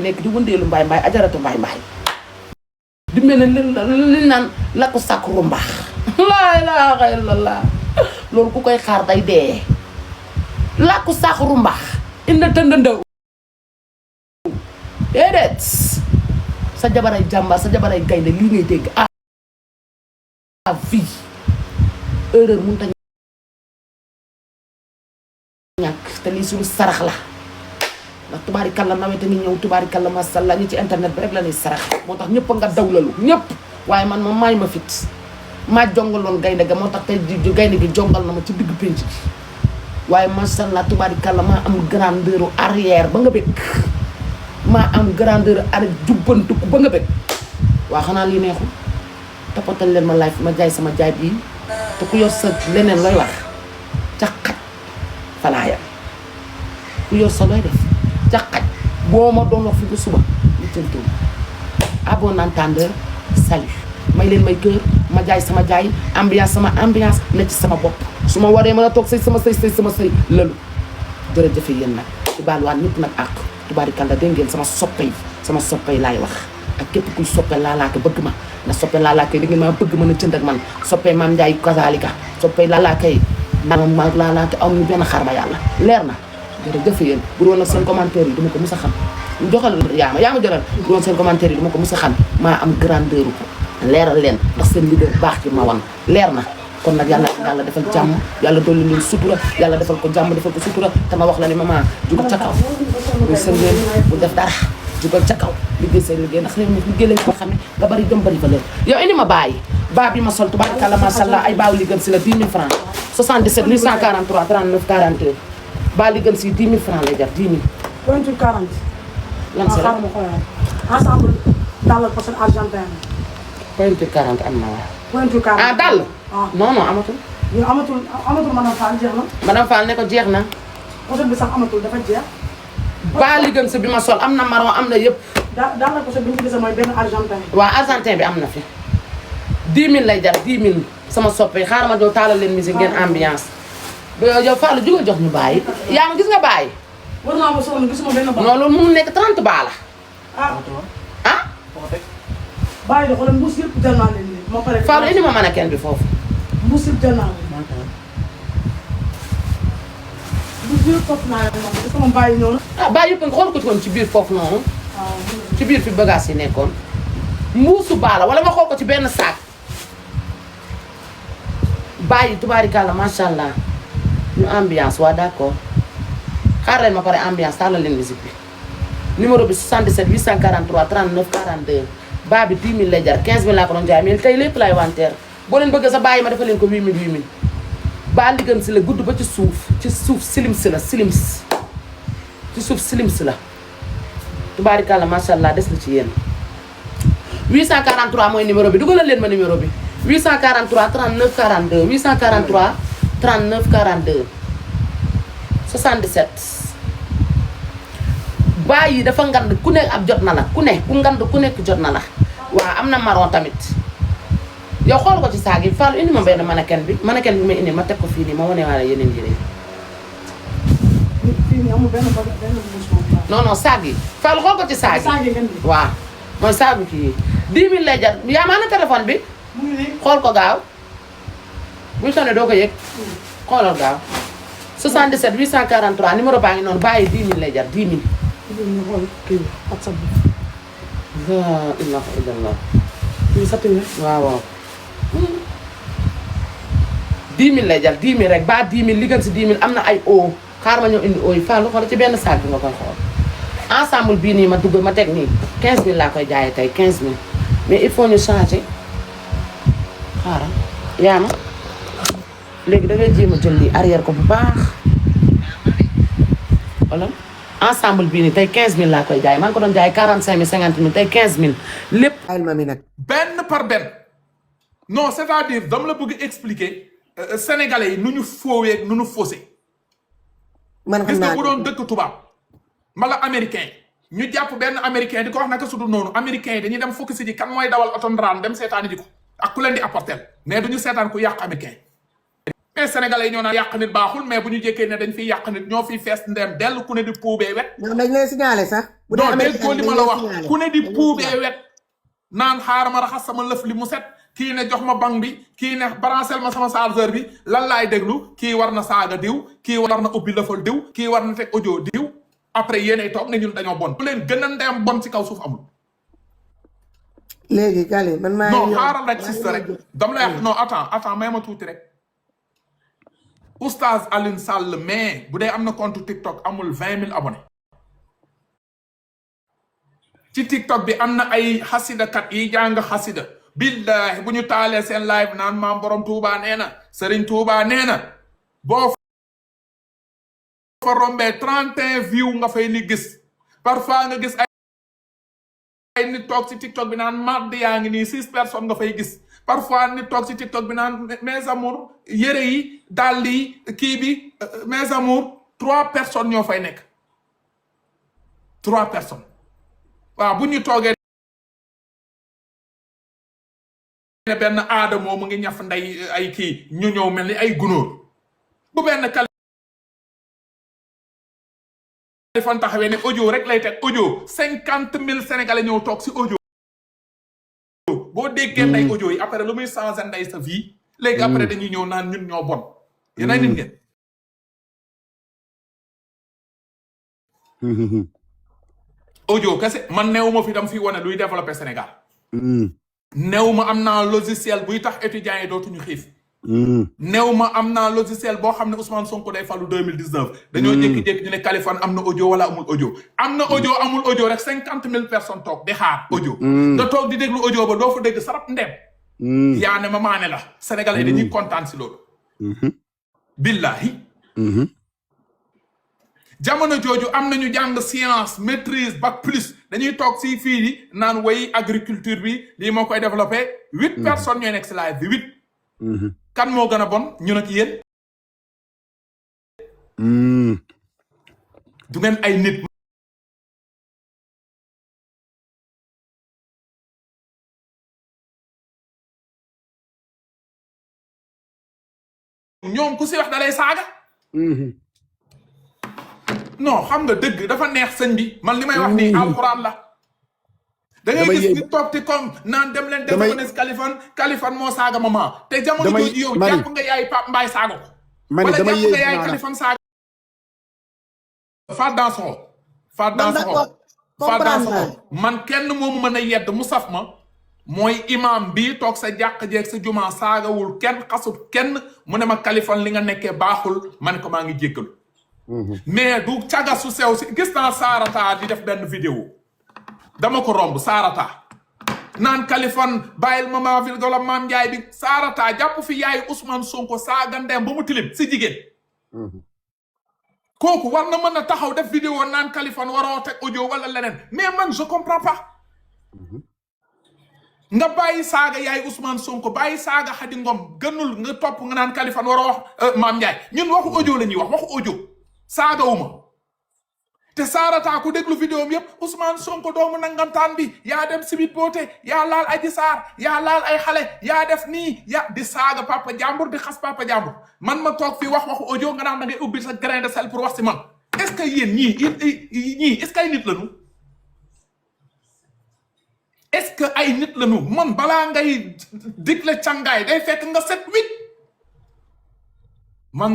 nekk di wëndeelu mbaay mbaay ajaratu mbaay mbaay di mel ne li naan la ko sàkkuru mbaax laa ilaaha illallah loolu ku koy xaar day dee la ko sàkkuru mbaax indi tëndëndëw déedéet sa jabaray jàmbaar sa jabaray gaynde lii ngay dégg à vie erreur mënut a ñàkk te lii suñu sarax la ndax tubaarikàlla nawet ngi ñëw tubaarikàlla masalla ñi ci internet bi rek la ñuy sarax moo tax ñëpp nga dawlalu ñëpp waaye man ma maay ma fit maa jongaloon gaynde ga moo tax tey ji gaynde gi jongal na ma ci digg pénc bi waaye masalla tubaarikàlla maa am grandeur arrière ba nga bëgg maa am grandeur arrière jubbantuku ba nga bëgg waa xanaa lii neexul topatal leen ma live ma jaay sama jaay bii te ku yor sa leneen looy wax ca xaj falaaya ku yor sa looy def ca xaj boo ma doon wax fi ba suba lu tëntoon à bon entendeur salut may leen may kër ma jaay sama jaay ambiance sama ambiance ne ci sama bopp su ma waree mën a toog sëy sama sëy lalu jërëjëf yéen nag ci baaluwaat ñëpp nag àq tubaarikàlla dégg ngeen sama soppe yi laay wax ak képp kuy soppe laalaake bëgg ma na soppe laalaake di ngeen ma bëgg mën a jënd ak man soppe maam Njaay kazalika soppe laalaake yi ma laalaake aw ñu benn xar ba yàlla leer na jërëjëf yéen bu doon nag seen commentaire yi duma ko mës a xam joxal yaa ma jëlal bu doon seen commentaire yi duma ko mës a xam maa am grandeur leeral leen ndax seen leader baax ci ma wan leer na kon nag yàlla defal jàmm yàlla dolli leen sutura yàlla defal ko jàmm defal ko sutura te ma wax la ne maman jugal ca kaw bu seen leen bu def dara jugal ca kaw liggéey seen liggéey ndax réew mi liggéey lañ ko xamee nga bari jom bari valeur yow indi ma bàyyi baa bi ma sol tubaarkalla masha Allah ay baaw li gën si la 10 000 francs 77 843 39 42 baa li gën si 10 000 francs lay jar 10 000 pointure 40 lan si la ensemble dalal pochette argentin pointure 40 am na waaw pointure 40 ah dal non amatul yow amatul madame Fall jeex na madame Fall ne ko jeex na pochette bi sax amatul dafa jeex baa li gën si bi ma sol am na marron am na yëpp dalal pochette bi ñu ci gis mooy benn argentin waaw argentin bi am na fi 10 000 lay jar 10 000 sama soppe xaaral ma doo taalal leen musique ngeen ambiance yow Fallou jugal jox ñu bàyyi yaa ngi gis nga bàyyi war naa ma sonn gisuma benn ba non loolu mënu nekk 30 baa la ah bàyyi de xoolal mbuus yëpp jël naa leen nii moo pare Fallou indi ma mannequin bi foofu mbuus yëpp jël naa leen mbuus yëpp topp naa leen moom est-ce que moom bàyyi ñëw na ah bàyyi yëpp nga xool ko ci woon ci biir foofu noonu ci biir fi bagage yi nekkoon mbuusu baa la wala nga xool ko ci benn saak bàyyi tubaarikàlla macha allah ñu ambiance waa d'accord xaar leen ma pare ambiance tàllal leen musique bi numéro bi 77 843 39 42 baa bi 10 000 lay jar 15 000 laa ko doon jaay mais tey lépp laay wanteer boo leen bëgg sa bàyyi ma defal leen ko 8 000 8 000 baa li gën si la gudd ba ci suuf silim si la silims ci suuf silims la tubaarikàlla macha allah des na ci yéen 843 mooy numéro bi dugalal leen ma numéro bi 843 39 42 843 39 42 77 baay yi dafa ngand ku ne ab jot na la ku ngand ku nekk jot na la waaw am na marron tamit yow xool ko ci saag yi Fallou indi ma benn mannequin bi may indi ma teg ko fii nii ma wane waale yeneen yére fii nii amul benn mbuus moom non saag yi Fallou xool ko ci saag yi waaw mooy saagu kii 10 000 lay jar yaa ma ana téléphone bi xool ko gaaw buñ sonné doo ko yëg xoolal gaaw 77 843 numéro baa ngi noonu bàyyi 10 000 lay jar 10 000 ñu xool kii WhatsApp bi la ilaha illallah ñu saturé waaw 10 000 lay jar 10 000 rek ba 10 000 li gën si 10 000 am na ay eau xaar ma ñëw indi eau yi Fallou xool ci benn sac bi nga koy xool ensemble bii nii ma dugg ma teg nii 15 000 laa koy jaayee tey 15 000 mais il faut ñu changer xaaral yaa ma léegi da ngay jéem a jël lii arrière ko bu baax wala ensemble bii nii tey 15000 laa koy jaay maa ngi ko doon jaay 45000 50000 tey 15000 lépp. ayil ma mi nag. benn par benn non c'est-à-dire dama la bëgg expliquer sénégalais yi nu ñu foowee nu ñu faussé. man xam gis naa nga bu doon dëkk tubaab mbala américain ñu jàpp benn américain di ko wax naka su dul noonu américain yi dañuy dem focus ji kan mooy dawal oto ndaraan dem seetaani ji ko ak ku leen di apporter mais duñu seetaan ku yàq américain mais sénégalais yi ñoo naan yàq nit baaxul mais bu ñu jékkee ne dañ fiy yàq nit ñoo fiy fees ndem dell ku ne di puubee wet. ñoom dañ lay signalé sax. bu dee non amee déggoo li ma la wax ku ne di puubee wet naan xaaral ma raxas sama lëf li mu set kii ne jox ma bang bi kii ne branchel ma sama chargeur bi lan laay déglu kii war na saaga diw kii war na ubbi lëfal diw kii war na teg audio diw après yéenay toog ne ñun dañoo bon bu leen gën a ndeyam bon ci kaw suuf amul. léegi Kali man maa non xaaral rek sister rek dama lay wax non attends may ma tuuti rek oustaz Alioune Sall mais bu dee am na compte TikTok amul 20 000 abonnés ci TikTok bi am na ay xasidakat yi jàng xasida billahi bu ñu taalee seen live naan maam borom Touba nee na Serigne Touba nee na boo fa rombee 31 view nga fay ni gis parfois nga gis ay nit toog ci TikTok bi naan madd yaa ngi nii 6 personnes nga fay gis parfois nit toog ci TikTok bi naan mes amours yére yi dàll yi kii bi mes amours 3 personnes ñoo fay nekk 3 personnes waaw bu ñu toogee ne benn aada moo mu ngi ñaf nday ay kii ñu ñëw mel ni ay gunóor bu benn Kaliphone taxawee ne audio rek lay teg audio 50 000 sénégalais ñëw toog si audio boo déggee nday audio yi après lu muy changé nday sa vie léegi après dañuy ñëw naan ñun ñoo bon yéen ay nit ngeen audio kese man neew ma fi dam fi wane luy développé Sénégal neew ma am naa logiciel buy tax étudiants yi dootuñu xiif néew ma am naa logiciel boo xam ne Ousmane Sonko day falu 2019 dañoo jékki-jékki ñu ne Kaliphone am na audio wala amul audio am na audio amul audio rek 50 000 personnes toog di xaar audio nga toog di déglu audio ba doo fa dégg sarap ndem yaa ne ma maane la sénégalais dañuy kontaan si loolu billahi jamono jooju am nañu jàng science maîtrise bac plus dañuy toog si fii di naan way agriculture bi lii moo koy développé 8 personnes ñooy nekk si live bi 8 kan moo gën a bon ñu nag yéen du ngeen ay nit ñoom ku si wax dalay saaga non xam nga dëgg dafa neex sëñ bi man li may wax nii alxuraan la da ngay gis ni toog ti comme naan dem leen def Kaliphone moo saaga maman te jamono jooju yow jàpp nga yaay Pape Mbaye saaga ko wala jàpp nga yaay Kaliphone saaga Fatou Dansokho man kenn moomu mën a yedd mu saf ma mooy imam bii toog sa jàq jeeg sa juma saagawul kenn xasut kenn mu ne ma Kaliphone li nga nekkee baaxul ma ne ko maa ngi jéggalu mais du caga su sew si gis naa Sarata di def benn vidéo dama ko romb Sarata naan Kaliphone bàyyil mama fi dola maam Njaay bi Sarata jàpp fi yaayu Ousmane Sonko saaga ndeem ba mu tilim si jigéen kooku war na mën a taxaw def vidéo naan Kaliphone waroo teg audio wala leneen mais man je comprends pas nga bàyyi saaga yaay Ousmane Sonko bàyyi saaga Xadi Ngom gënul nga topp nga naan Kaliphone waroo wax maam Njaay ñun waxu audio la ñuy wax waxu audio saagawuma te Sarata ku déglu vidéo am yëpp Ousmane Sonko doomu nangamtaan bi yaa dem sibit boote yaa laal Adji Sarr yaa laal ay xale yaa def nii di saaga papa jàmbur di xas papa jàmbur man ma toog fii wax waxu audio nga naan da ngay ubbi sa grain de sel pour wax si man est-ce que yéen ñii est-ce que ay nit lañu est-ce que ay nit lañu man balaa ngay digle càngaay day fekk nga set wit man